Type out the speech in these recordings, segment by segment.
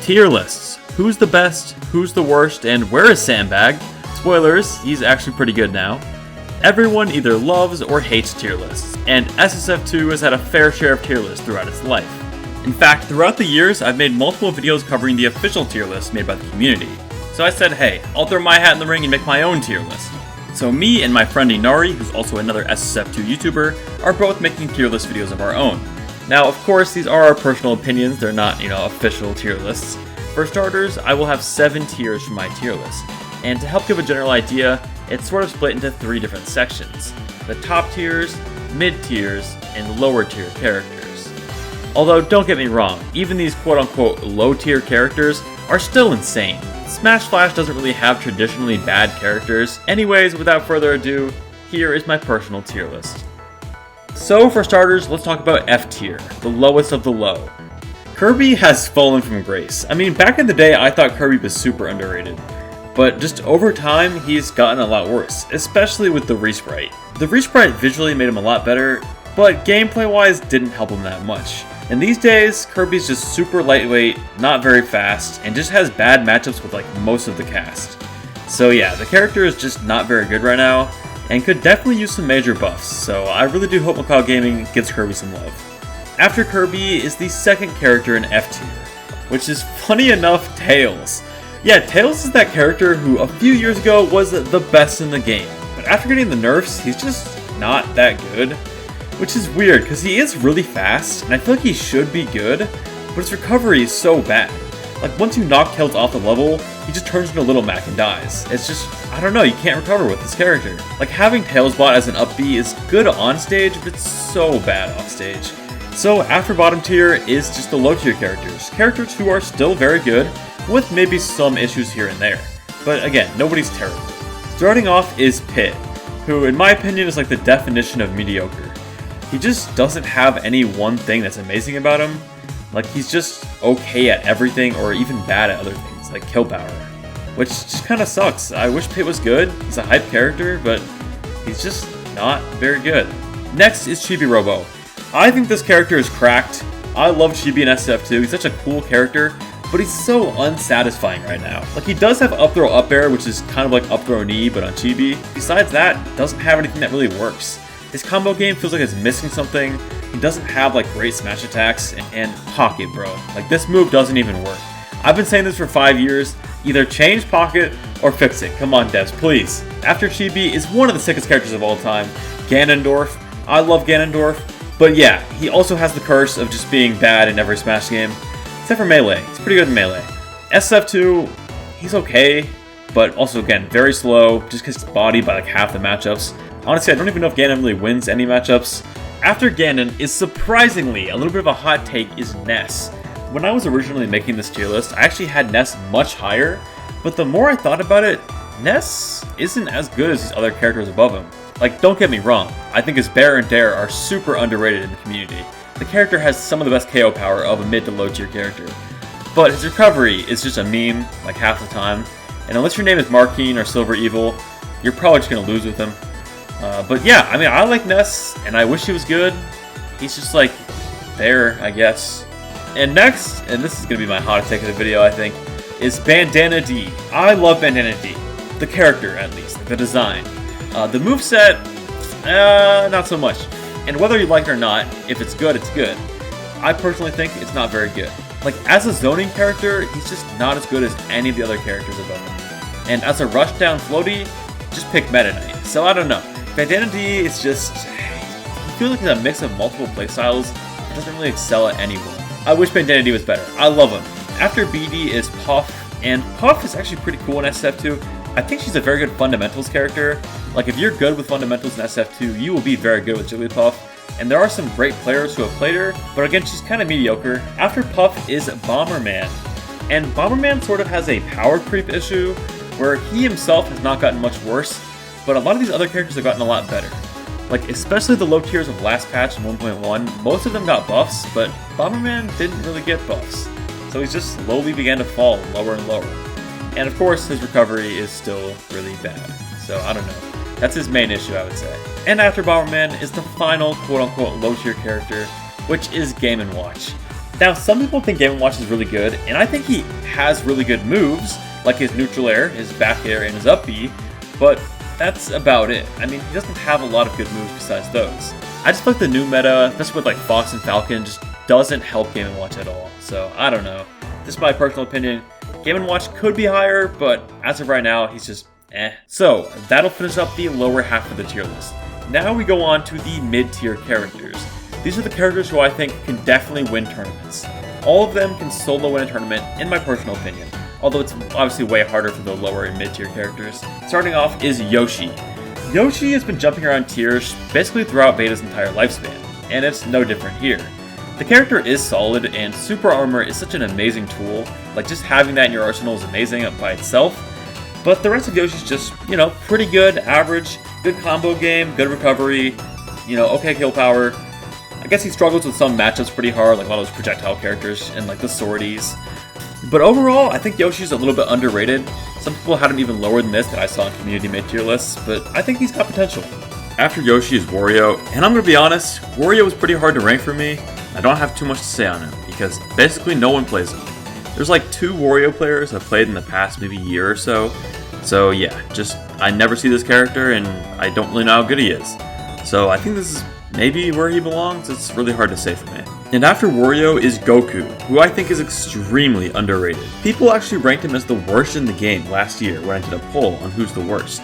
Tier lists. Who's the best, who's the worst, and where is Sandbag? Spoilers, he's actually pretty good now. Everyone either loves or hates tier lists, and SSF2 has had a fair share of tier lists throughout its life. In fact, throughout the years, I've made multiple videos covering the official tier list made by the community. So I said, hey, I'll throw my hat in the ring and make my own tier list. So me and my friend Inari, who's also another SSF2 YouTuber, are both making tier list videos of our own. Now, of course, these are our personal opinions, they're not, official tier lists. For starters, I will have 7 tiers for my tier list, and to help give a general idea, it's sort of split into 3 different sections. The top tiers, mid tiers, and lower tier characters. Although, don't get me wrong, even these quote-unquote low tier characters are still insane. Smash Flash doesn't really have traditionally bad characters. Anyways, without further ado, here is my personal tier list. So for starters, let's talk about F tier, the lowest of the low. Kirby has fallen from grace. I mean, back in the day, I thought Kirby was super underrated. But just over time, he's gotten a lot worse, especially with the resprite. The resprite visually made him a lot better, but gameplay-wise didn't help him that much. And these days, Kirby's just super lightweight, not very fast, and just has bad matchups with most of the cast. So yeah, the character is just not very good right now, and could definitely use some major buffs, so I really do hope Macau Gaming gives Kirby some love. After Kirby is the second character in F tier, which is funny enough, Tails. Yeah, Tails is that character who a few years ago was the best in the game, but after getting the nerfs, he's just not that good. Which is weird, because he is really fast, and I feel like he should be good, but his recovery is so bad. Once you knock Tails off the level, he just turns into Little Mac and dies. It's just, I don't know, you can't recover with this character. Having Tails bot as an up B is good on stage, but it's so bad off stage. So after bottom tier is just the low tier characters. Characters who are still very good, with maybe some issues here and there. But again, nobody's terrible. Starting off is Pit, who in my opinion is the definition of mediocre. He just doesn't have any one thing that's amazing about him. He's just okay at everything or even bad at other things, like kill power. Which just kind of sucks. I wish Pit was good. He's a hype character, but he's just not very good. Next is Chibi Robo. I think this character is cracked. I love Chibi in SF2. He's such a cool character, but he's so unsatisfying right now. He does have up throw up air, which is kind of like up throw knee, but on Chibi. Besides that, doesn't have anything that really works. His combo game feels like it's missing something. He doesn't have great smash attacks and pocket, bro. This move doesn't even work. I've been saying this for 5 years. Either change pocket or fix it. Come on, devs, please. After Chibi is one of the sickest characters of all time, Ganondorf. I love Ganondorf, but yeah, he also has the curse of just being bad in every Smash game. Except for Melee. He's pretty good in Melee. SF2, he's okay, but also again, very slow, just because he's bodied by half the matchups. Honestly, I don't even know if Ganon really wins any matchups. After Ganon is surprisingly, a little bit of a hot take, is Ness. When I was originally making this tier list, I actually had Ness much higher, but the more I thought about it, Ness isn't as good as these other characters above him. Don't get me wrong, I think his Bear and Dare are super underrated in the community. The character has some of the best KO power of a mid to low tier character. But his recovery is just a meme, half the time, and unless your name is Markeen or Silver Evil, you're probably just going to lose with him. But yeah, I mean, I like Ness, and I wish he was good. He's just there, I guess. And next, and this is going to be my hottest take of the video, I think, is Bandana D. I love Bandana D. The character, at least, the design. The moveset, not so much. And whether you like it or not, if it's good, it's good. I personally think it's not very good. As a zoning character, he's just not as good as any of the other characters above him. And as a rushdown floaty, just pick Meta Knight. So I don't know. Bandana D is just, he feels he's a mix of multiple playstyles, but doesn't really excel at any one. I wish Bandana D was better. I love him. After BD is Puff, and Puff is actually pretty cool in SF2. I think she's a very good fundamentals character. If you're good with fundamentals in SF2, you will be very good with Jigglypuff. And there are some great players who have played her, but again, she's kind of mediocre. After Puff is Bomberman. And Bomberman sort of has a power creep issue, where he himself has not gotten much worse, but a lot of these other characters have gotten a lot better. Especially the low tiers of last patch in 1.1, most of them got buffs, but Bomberman didn't really get buffs. So he's just slowly began to fall lower and lower. And of course, his recovery is still really bad. So I don't know. That's his main issue, I would say. And after Bomberman is the final quote-unquote low-tier character, which is Game & Watch. Now, some people think Game & Watch is really good, and I think he has really good moves, like his neutral air, his back air, and his up B, but that's about it. I mean, he doesn't have a lot of good moves besides those. I just feel like the new meta, especially with like Fox and Falcon, just doesn't help Game & Watch at all. So, I don't know. This is my personal opinion. Game & Watch could be higher, but as of right now, he's just eh. So, that'll finish up the lower half of the tier list. Now we go on to the mid-tier characters. These are the characters who I think can definitely win tournaments. All of them can solo win a tournament, in my personal opinion, although it's obviously way harder for the lower and mid-tier characters. Starting off is Yoshi. Yoshi has been jumping around tiers basically throughout Beta's entire lifespan, and it's no different here. The character is solid, and Super Armor is such an amazing tool, like just having that in your arsenal is amazing by itself, but the rest of Yoshi's just, pretty good, average, good combo game, good recovery, okay kill power. I guess he struggles with some matchups pretty hard, like a lot of those projectile characters and like the swordies. But overall, I think Yoshi's a little bit underrated. Some people had him even lower than this that I saw in community mid-tier lists, but I think he's got potential. After Yoshi is Wario, and I'm gonna be honest, Wario was pretty hard to rank for me. I don't have too much to say on him, because basically no one plays him. There's like 2 Wario players I've played in the past maybe year or so. So yeah, I never see this character, and I don't really know how good he is. So I think this is maybe where he belongs. It's really hard to say for me. And after Wario is Goku, who I think is extremely underrated. People actually ranked him as the worst in the game last year when I did a poll on who's the worst.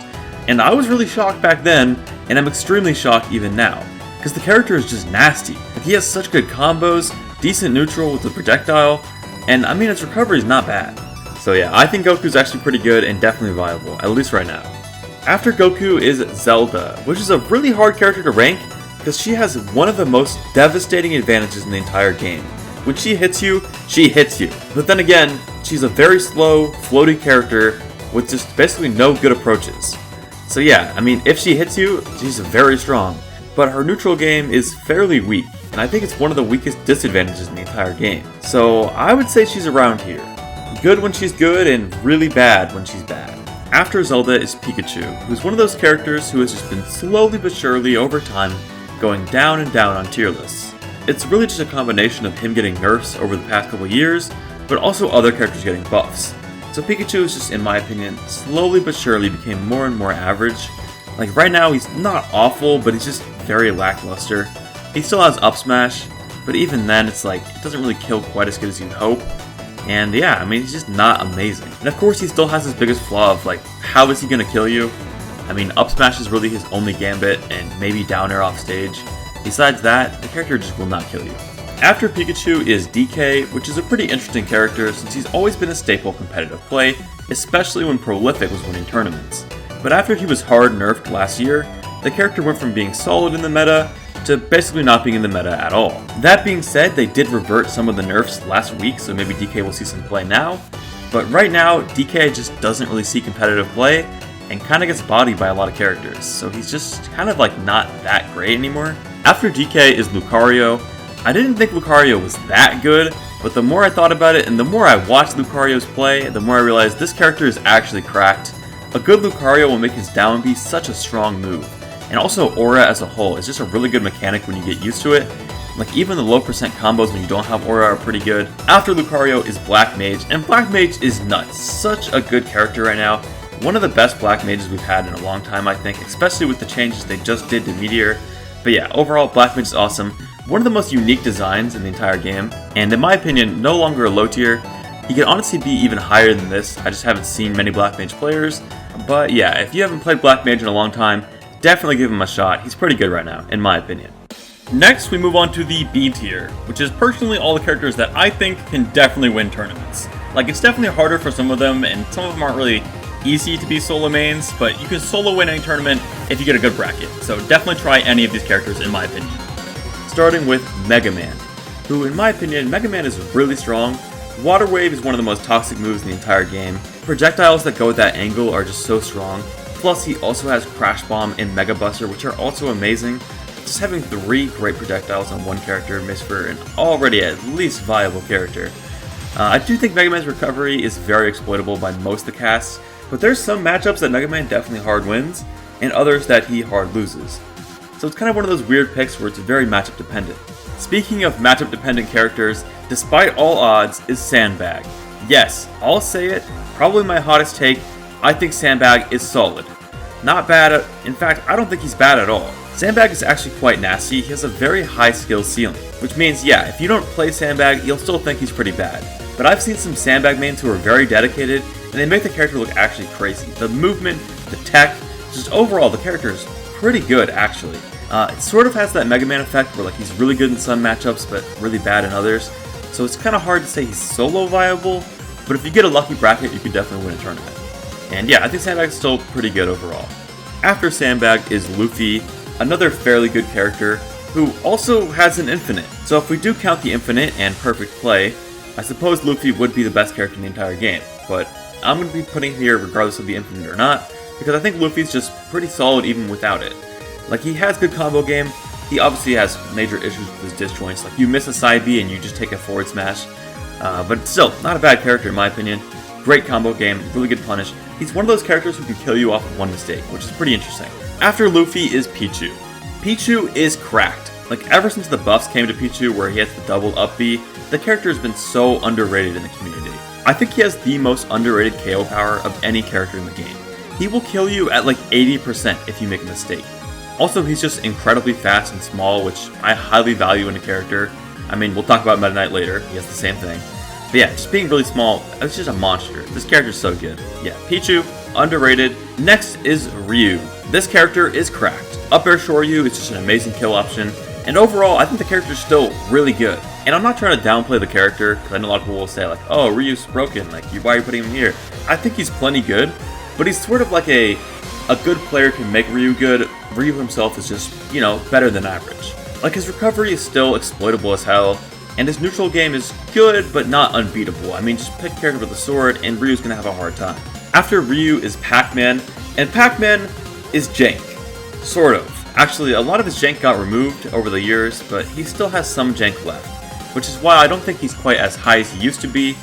And I was really shocked back then, and I'm extremely shocked even now, because the character is just nasty. Like, he has such good combos, decent neutral with the projectile, and I mean his recovery is not bad. So yeah, I think Goku's actually pretty good and definitely viable, at least right now. After Goku is Zelda, which is a really hard character to rank, because she has one of the most devastating advantages in the entire game. When she hits you, she hits you. But then again, she's a very slow, floaty character with just basically no good approaches. So yeah, I mean, if she hits you, she's very strong. But her neutral game is fairly weak, and I think it's one of the weakest disadvantages in the entire game. So I would say she's around here. Good when she's good, and really bad when she's bad. After Zelda is Pikachu, who's one of those characters who has just been slowly but surely over time going down and down on tier lists. It's really just a combination of him getting nerfs over the past couple years, but also other characters getting buffs. So Pikachu is just, in my opinion, slowly but surely became more and more average. Like right now he's not awful, but he's just very lackluster. He still has up smash, but even then it's like, it doesn't really kill quite as good as you'd hope. And yeah, I mean, he's just not amazing. And of course he still has his biggest flaw of like, how is he gonna kill you? I mean, up smash is really his only gambit, and maybe down air off stage. Besides that, the character just will not kill you. After Pikachu is DK, which is a pretty interesting character since he's always been a staple competitive play, especially when Prolific was winning tournaments. But after he was hard nerfed last year, the character went from being solid in the meta to basically not being in the meta at all. That being said, they did revert some of the nerfs last week, so maybe DK will see some play now. But right now, DK just doesn't really see competitive play, and kind of gets bodied by a lot of characters, so he's just kind of like not that great anymore. After DK is Lucario. I didn't think Lucario was that good, but the more I thought about it and the more I watched Lucario's play, the more I realized this character is actually cracked. A good Lucario will make his down B such a strong move, and also Aura as a whole is just a really good mechanic when you get used to it. Like even the low percent combos when you don't have Aura are pretty good. After Lucario is Black Mage, and Black Mage is nuts. Such a good character right now. One of the best Black Mages we've had in a long time, I think, especially with the changes they just did to Meteor. But yeah, overall, Black Mage is awesome. One of the most unique designs in the entire game, and in my opinion, no longer a low tier. He could honestly be even higher than this. I just haven't seen many Black Mage players. But yeah, if you haven't played Black Mage in a long time, definitely give him a shot. He's pretty good right now, in my opinion. Next, we move on to the B tier, which is personally all the characters that I think can definitely win tournaments. Like, it's definitely harder for some of them, and some of them aren't really easy to be solo mains, but you can solo win any tournament if you get a good bracket, so definitely try any of these characters in my opinion. Starting with Mega Man, who in my opinion, Mega Man is really strong. Water Wave is one of the most toxic moves in the entire game. Projectiles that go at that angle are just so strong. Plus he also has Crash Bomb and Mega Buster, which are also amazing. Just having 3 great projectiles on one character makes for an already at least viable character. I do think Mega Man's recovery is very exploitable by most of the casts, but there's some matchups that Mega Man definitely hard wins, and others that he hard loses. So it's kind of one of those weird picks where it's very matchup dependent. Speaking of matchup dependent characters, despite all odds, is Sandbag. Yes, I'll say it, probably my hottest take, I think Sandbag is solid. Not bad, in fact, I don't think he's bad at all. Sandbag is actually quite nasty, he has a very high skill ceiling, which means, yeah, if you don't play Sandbag, you'll still think he's pretty bad. But I've seen some Sandbag mains who are very dedicated, and they make the character look actually crazy. The movement, the tech, just overall, the character is pretty good, actually. It sort of has that Mega Man effect where like he's really good in some matchups, but really bad in others. So it's kind of hard to say he's solo viable, but if you get a lucky bracket, you could definitely win a tournament. And yeah, I think Sandbag's still pretty good overall. After Sandbag is Luffy, another fairly good character, who also has an infinite. So if we do count the infinite and perfect play, I suppose Luffy would be the best character in the entire game, but I'm going to be putting here regardless of the infinite or not, because I think Luffy's just pretty solid even without it. Like, he has good combo game, he obviously has major issues with his disjoints, like you miss a side B and you just take a forward smash, but still, not a bad character in my opinion. Great combo game, really good punish. He's one of those characters who can kill you off of one mistake, which is pretty interesting. After Luffy is Pichu. Pichu is cracked. Like, ever since the buffs came to Pichu where he has the double up B, the character has been so underrated in the community. I think he has the most underrated KO power of any character in the game. He will kill you at like 80% if you make a mistake. Also, he's just incredibly fast and small, which I highly value in a character. I mean, we'll talk about Meta Knight later, he has the same thing. But yeah, just being really small, it's just a monster. This character's so good. Yeah, Pichu, underrated. Next is Ryu. This character is cracked. Up air Shoryu is just an amazing kill option. And overall, I think the character's still really good. And I'm not trying to downplay the character, because I know a lot of people will say like, oh, Ryu's broken, like, why are you putting him here? I think he's plenty good, but he's sort of like a good player can make Ryu good. Ryu himself is just, you know, better than average. Like, his recovery is still exploitable as hell, and his neutral game is good, but not unbeatable. I mean, just pick a character with a sword, and Ryu's gonna have a hard time. After Ryu is Pac-Man, and Pac-Man is jank. Sort of. Actually, a lot of his jank got removed over the years, but he still has some jank left, which is why I don't think he's quite as high as he used to be,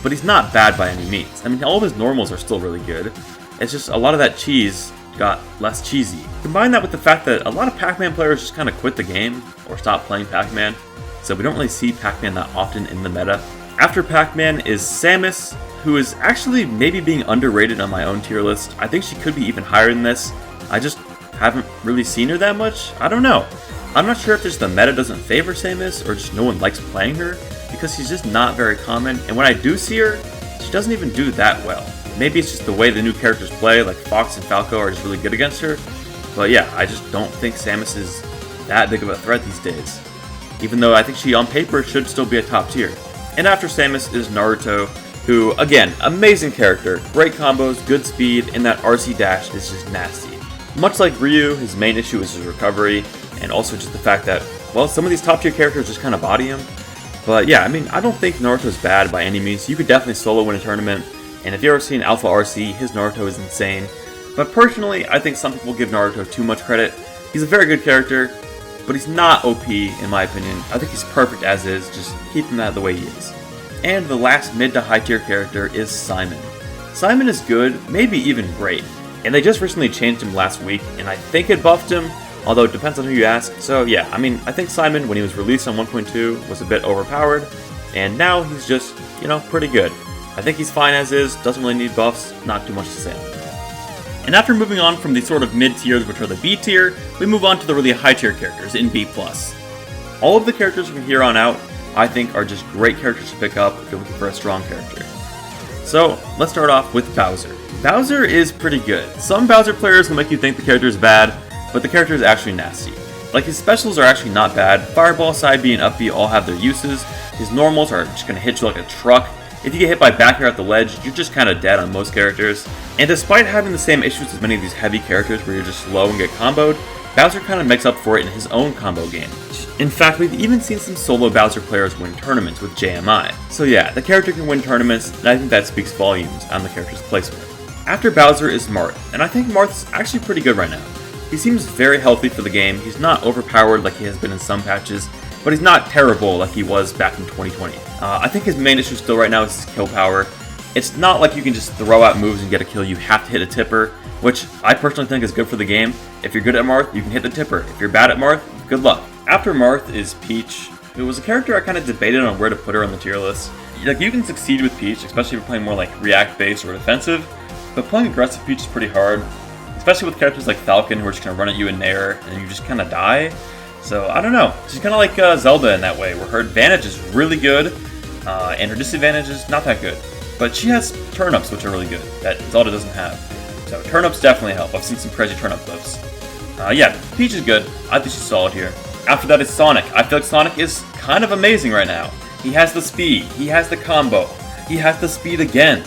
but he's not bad by any means. I mean, all of his normals are still really good. It's just a lot of that cheese got less cheesy. Combine that with the fact that a lot of Pac-Man players just kind of quit the game, or stop playing Pac-Man, so we don't really see Pac-Man that often in the meta. After Pac-Man is Samus, who is actually maybe being underrated on my own tier list. I think she could be even higher than this. I just haven't really seen her that much. I don't know. I'm not sure if just the meta doesn't favor Samus, or just no one likes playing her, because she's just not very common, and when I do see her, she doesn't even do that well. Maybe it's just the way the new characters play, like Fox and Falco are just really good against her, but yeah, I just don't think Samus is that big of a threat these days. Even though I think she on paper should still be a top tier. And after Samus is Naruto, who, again, amazing character, great combos, good speed, and that RC dash is just nasty. Much like Ryu, his main issue is his recovery, and also just the fact that, well, some of these top tier characters just kind of body him. But yeah, I mean, I don't think Naruto's bad by any means. You could definitely solo win a tournament, and if you've ever seen Alpha RC, his Naruto is insane. But personally, I think some people give Naruto too much credit. He's a very good character, but he's not OP in my opinion. I think he's perfect as is, just keep him that the way he is. And the last mid to high tier character is Simon. Simon is good, maybe even great, and they just recently changed him last week, and I think it buffed him, although it depends on who you ask. So yeah, I mean, I think Simon, when he was released on 1.2, was a bit overpowered, and now he's just, you know, pretty good. I think he's fine as is, doesn't really need buffs, not too much to say on him. And after moving on from the sort of mid tiers, which are the B tier, we move on to the really high tier characters in B+. All of the characters from here on out, I think, are just great characters to pick up if you're looking for a strong character. So, let's start off with Bowser. Bowser is pretty good. Some Bowser players will make you think the character is bad, but the character is actually nasty. Like, his specials are actually not bad. Fireball, Side B, and Up B all have their uses. His normals are just gonna hit you like a truck. If you get hit by back air at the ledge, you're just kinda dead on most characters. And despite having the same issues as many of these heavy characters where you're just slow and get comboed, Bowser kinda makes up for it in his own combo game. In fact, we've even seen some solo Bowser players win tournaments with JMI. So yeah, the character can win tournaments, and I think that speaks volumes on the character's placement. After Bowser is Marth, and I think Marth's actually pretty good right now. He seems very healthy for the game. He's not overpowered like he has been in some patches, but he's not terrible like he was back in 2020. I think his main issue still right now is his kill power. It's not like you can just throw out moves and get a kill, you have to hit a tipper, which I personally think is good for the game. If you're good at Marth, you can hit the tipper. If you're bad at Marth, good luck. After Marth is Peach, It was a character I kind of debated on where to put her on the tier list. Like, you can succeed with Peach, especially if you're playing more like react-based or defensive, but playing aggressive Peach is pretty hard, especially with characters like Falcon, who are just going to run at you in Nair, and you just kind of die. So, I don't know. She's kind of like Zelda in that way, where her advantage is really good, and her disadvantage is not that good. But she has turnips, which are really good, that Zelda doesn't have. So, turnips definitely help. I've seen some crazy turnip clips. Yeah, Peach is good. I think she's solid here. After that is Sonic. I feel like Sonic is kind of amazing right now. He has the speed, he has the combo, he has the speed again.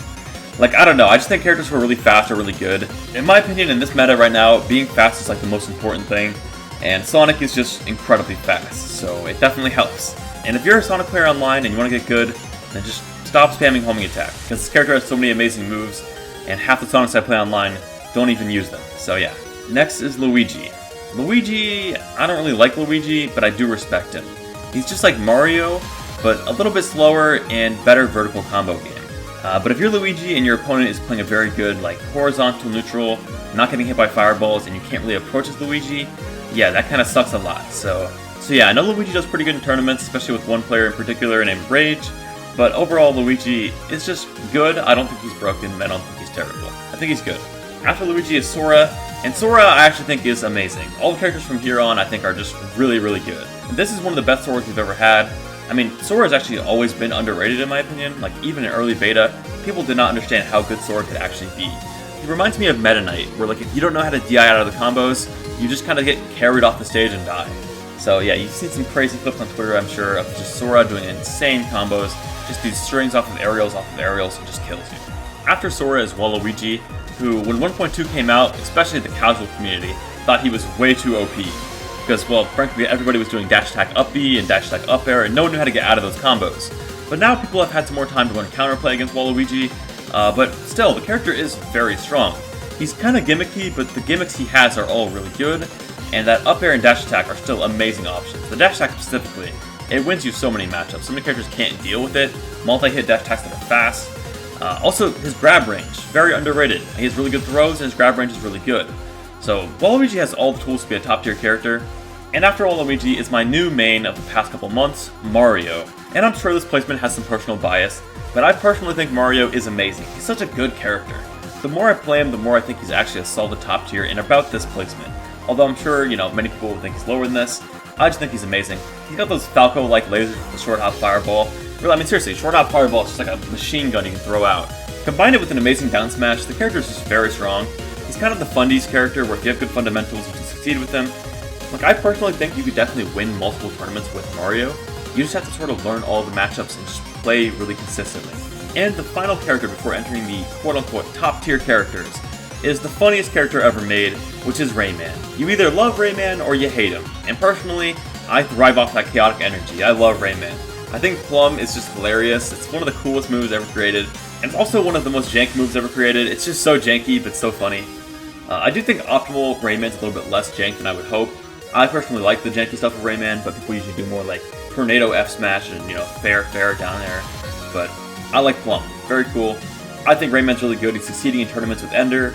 Like, I don't know, I just think characters who are really fast are really good. In my opinion, in this meta right now, being fast is like the most important thing, and Sonic is just incredibly fast, so it definitely helps. And if you're a Sonic player online and you want to get good, then just stop spamming homing attack, because this character has so many amazing moves, and half the Sonics I play online don't even use them, so yeah. Next is Luigi. Luigi, I don't really like Luigi, but I do respect him. He's just like Mario, but a little bit slower and better vertical combo game. But if you're Luigi and your opponent is playing a very good like horizontal neutral, not getting hit by fireballs, and you can't really approach as Luigi, yeah, that kind of sucks a lot. So yeah, I know Luigi does pretty good in tournaments, especially with one player in particular named Rage, but overall Luigi is just good. I don't think he's broken, I don't think he's terrible. I think he's good. After Luigi is Sora, and Sora I actually think is amazing. All the characters from here on I think are just really, really good. And this is one of the best Soras we've ever had. I mean, Sora has actually always been underrated in my opinion. Like, even in early beta, people did not understand how good Sora could actually be. He reminds me of Meta Knight, where like if you don't know how to DI out of the combos, you just kind of get carried off the stage and die. So yeah, you've seen some crazy clips on Twitter, I'm sure, of just Sora doing insane combos, just these strings off of aerials, and just kills you. After Sora is Waluigi, who, when 1.2 came out, especially the casual community, thought he was way too OP. Because, well, frankly, everybody was doing dash attack up B and dash attack up air, and no one knew how to get out of those combos. But now people have had some more time to learn counterplay against Waluigi, but still, the character is very strong. He's kind of gimmicky, but the gimmicks he has are all really good, and that up air and dash attack are still amazing options. The dash attack specifically, it wins you so many matchups. So many characters can't deal with it. Multi-hit dash attacks that are fast. Also, his grab range, very underrated. He has really good throws, and his grab range is really good. So, Waluigi has all the tools to be a top-tier character. And after Waluigi is my new main of the past couple months, Mario. And I'm sure this placement has some personal bias, but I personally think Mario is amazing. He's such a good character. The more I play him, the more I think he's actually a solid top tier in about this placement. Although I'm sure, many people will think he's lower than this. I just think he's amazing. He's got those Falco-like lasers with the short hop fireball. Really, I mean seriously, short hop fireball is just like a machine gun you can throw out. Combine it with an amazing down smash, the character is just very strong. He's kind of the fundies character where if you have good fundamentals, you can succeed with him. Like, I personally think you could definitely win multiple tournaments with Mario. You just have to sort of learn all the matchups and just play really consistently. And the final character before entering the quote-unquote top-tier characters is the funniest character ever made, which is Rayman. You either love Rayman or you hate him. And personally, I thrive off that chaotic energy. I love Rayman. I think Plum is just hilarious. It's one of the coolest moves ever created. And it's also one of the most jank moves ever created. It's just so janky, but so funny. I do think optimal Rayman's a little bit less jank than I would hope. I personally like the janky stuff of Rayman, but people usually do more like Tornado F Smash and, fair down there. But I like Plum. Very cool. I think Rayman's really good. He's succeeding in tournaments with Ender.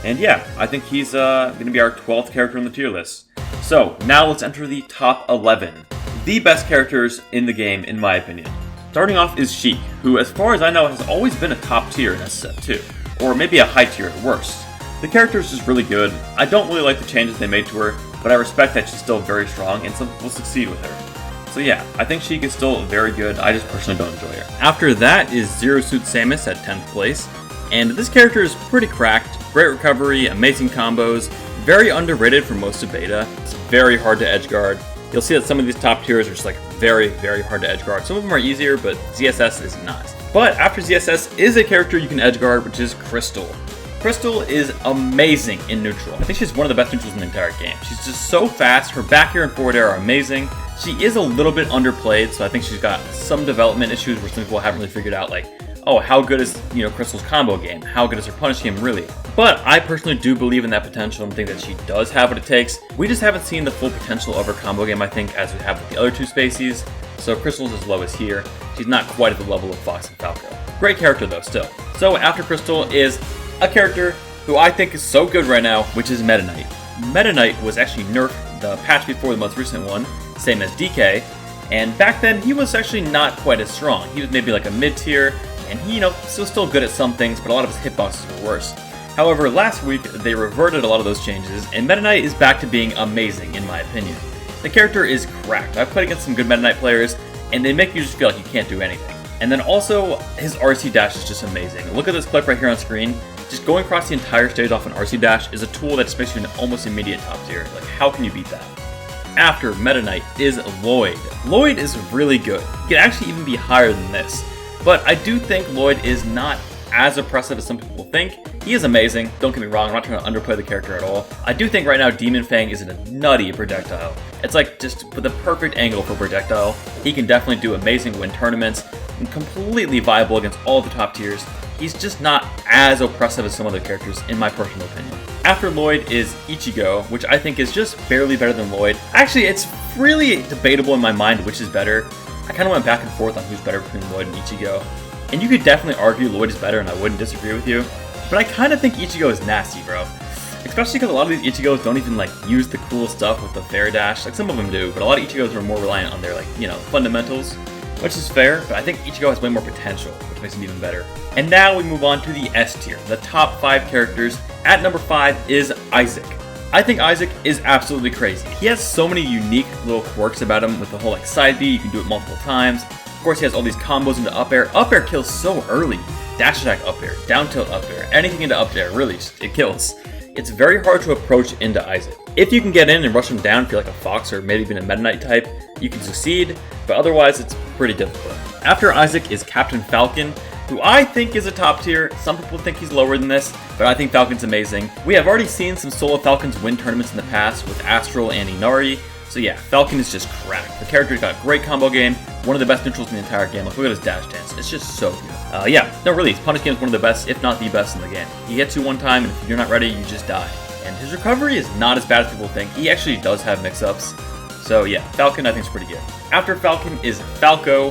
And yeah, I think he's going to be our 12th character on the tier list. So, now let's enter the top 11. The best characters in the game, in my opinion. Starting off is Sheik, who, as far as I know, has always been a top tier in SSF2. Or maybe a high tier at worst. The character is just really good. I don't really like the changes they made to her, but I respect that she's still very strong and some people succeed with her. So yeah, I think Sheik is still very good, I just personally don't enjoy her. After that is Zero Suit Samus at 10th place, and this character is pretty cracked, great recovery, amazing combos, very underrated for most of beta. It's very hard to edgeguard. You'll see that some of these top tiers are just like very hard to edgeguard. Some of them are easier, but ZSS is not. But after ZSS is a character you can edgeguard, which is Crystal. Crystal is amazing in neutral. I think she's one of the best neutrals in the entire game. She's just so fast. Her back air and forward air are amazing. She is a little bit underplayed, so I think she's got some development issues where some people haven't really figured out, like, oh, how good is, Crystal's combo game? How good is her punish game, really? But I personally do believe in that potential and think that she does have what it takes. We just haven't seen the full potential of her combo game, I think, as we have with the other two Spaceys. So Crystal's as low as here. She's not quite at the level of Fox and Falco. Great character, though, still. So after Crystal is a character who I think is so good right now, which is Meta Knight. Meta Knight was actually nerfed the patch before the most recent one, same as DK, And back then, he was actually not quite as strong. He was maybe like a mid-tier, and he, still good at some things, but a lot of his hitboxes were worse. However, last week, they reverted a lot of those changes, and Meta Knight is back to being amazing, in my opinion. The character is cracked. I've played against some good Meta Knight players, and they make you just feel like you can't do anything. And then also, his RC dash is just amazing. Look at this clip right here on screen. Just going across the entire stage off an RC dash is a tool that just makes you an almost immediate top tier. Like, how can you beat that? After Meta Knight is Lloyd. Lloyd is really good. He can actually even be higher than this. But I do think Lloyd is not as oppressive as some people think. He is amazing, don't get me wrong, I'm not trying to underplay the character at all. I do think right now Demon Fang is a nutty projectile. It's like just the perfect angle for projectile. He can definitely do amazing win tournaments, and completely viable against all the top tiers. He's just not as oppressive as some other characters, in my personal opinion. After Lloyd is Ichigo, which I think is just barely better than Lloyd. Actually, it's really debatable in my mind which is better. I kind of went back and forth on who's better between Lloyd and Ichigo. And you could definitely argue Lloyd is better, and I wouldn't disagree with you. But I kind of think Ichigo is nasty, bro. Especially because a lot of these Ichigos don't even use the cool stuff with the fair dash. Like some of them do, but a lot of Ichigos are more reliant on their fundamentals, which is fair. But I think Ichigo has way more potential, which makes him even better. And now we move on to the S tier, the top 5 characters. At number 5 is Isaac. I think Isaac is absolutely crazy. He has so many unique little quirks about him with the whole side B, you can do it multiple times. Of course, he has all these combos into up air. Up air kills so early. Dash attack up air, down tilt up air, anything into up air, really, it kills. It's very hard to approach into Isaac. If you can get in and rush him down if you're like a Fox or maybe even a Meta Knight type, you can succeed, but otherwise it's pretty difficult. After Isaac is Captain Falcon, who I think is a top tier. Some people think he's lower than this, but I think Falcon's amazing. We have already seen some solo Falcons win tournaments in the past with Astral and Inari, so yeah, Falcon is just cracked. The character's got a great combo game, one of the best neutrals in the entire game. Look at his dash dance, it's just so good. His punish game is one of the best, if not the best in the game. He hits you one time, and if you're not ready, you just die. And his recovery is not as bad as people think. He actually does have mix-ups. So yeah, Falcon I think is pretty good. After Falcon is Falco,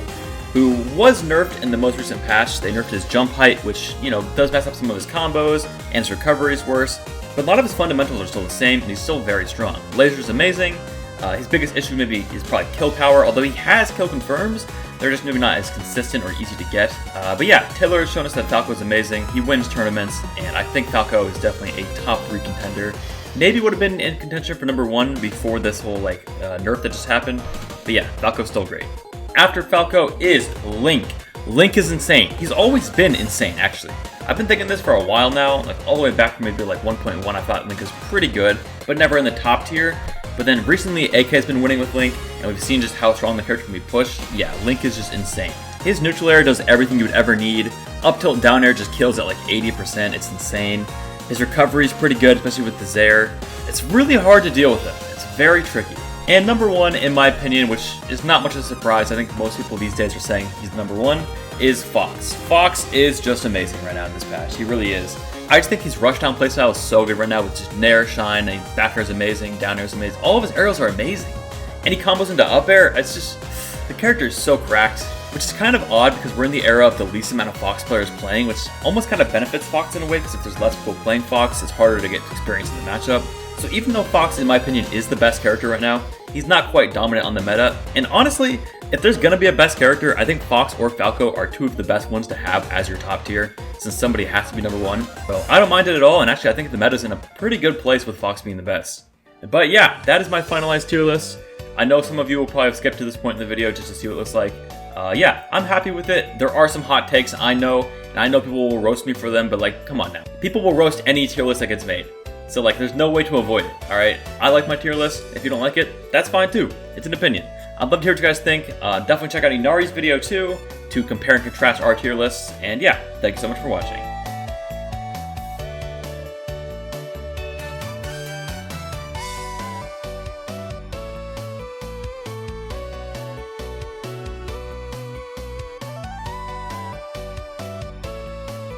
who was nerfed in the most recent patch. They nerfed his jump height, which, does mess up some of his combos, and his recovery is worse. But a lot of his fundamentals are still the same, and he's still very strong. Laser's amazing. His biggest issue maybe is probably kill power, although he has kill confirms. They're just maybe not as consistent or easy to get. But yeah, Taylor has shown us that Falco is amazing. He wins tournaments, and I think Falco is definitely a top 3 contender. Maybe would have been in contention for number 1 before this whole nerf that just happened. But yeah, Falco's still great. After Falco is Link. Link is insane. He's always been insane, actually. I've been thinking this for a while now, all the way back from maybe 1.1. I thought Link is pretty good, but never in the top tier. But then recently, AK has been winning with Link, and we've seen just how strong the character can be pushed. Yeah, Link is just insane. His neutral air does everything you would ever need. Up tilt down air just kills at 80%. It's insane. His recovery is pretty good, especially with the Zaire. It's really hard to deal with him. It's very tricky. And number 1, in my opinion, which is not much of a surprise, I think most people these days are saying he's number 1, is Fox. Fox is just amazing right now in this patch. He really is. I just think his rushdown playstyle is so good right now with just Nair, Shine, and back air is amazing, down air is amazing. All of his aerials are amazing. And he combos into up air. It's just, the character is so cracked, which is kind of odd because we're in the era of the least amount of Fox players playing, which almost kind of benefits Fox in a way, because if there's less people playing Fox, it's harder to get experience in the matchup. So even though Fox, in my opinion, is the best character right now, he's not quite dominant on the meta. And honestly, if there's gonna be a best character, I think Fox or Falco are 2 of the best ones to have as your top tier, since somebody has to be number 1. So I don't mind it at all, and actually I think the meta's in a pretty good place with Fox being the best. But yeah, that is my finalized tier list. I know some of you will probably have skipped to this point in the video just to see what it looks like. Yeah, I'm happy with it. There are some hot takes, I know, and I know people will roast me for them, but come on now. People will roast any tier list that gets made. So there's no way to avoid it, alright? I like my tier list. If you don't like it, that's fine too. It's an opinion. I'd love to hear what you guys think. Definitely check out Inari's video too, to compare and contrast our tier lists. And yeah, thank you so much for watching.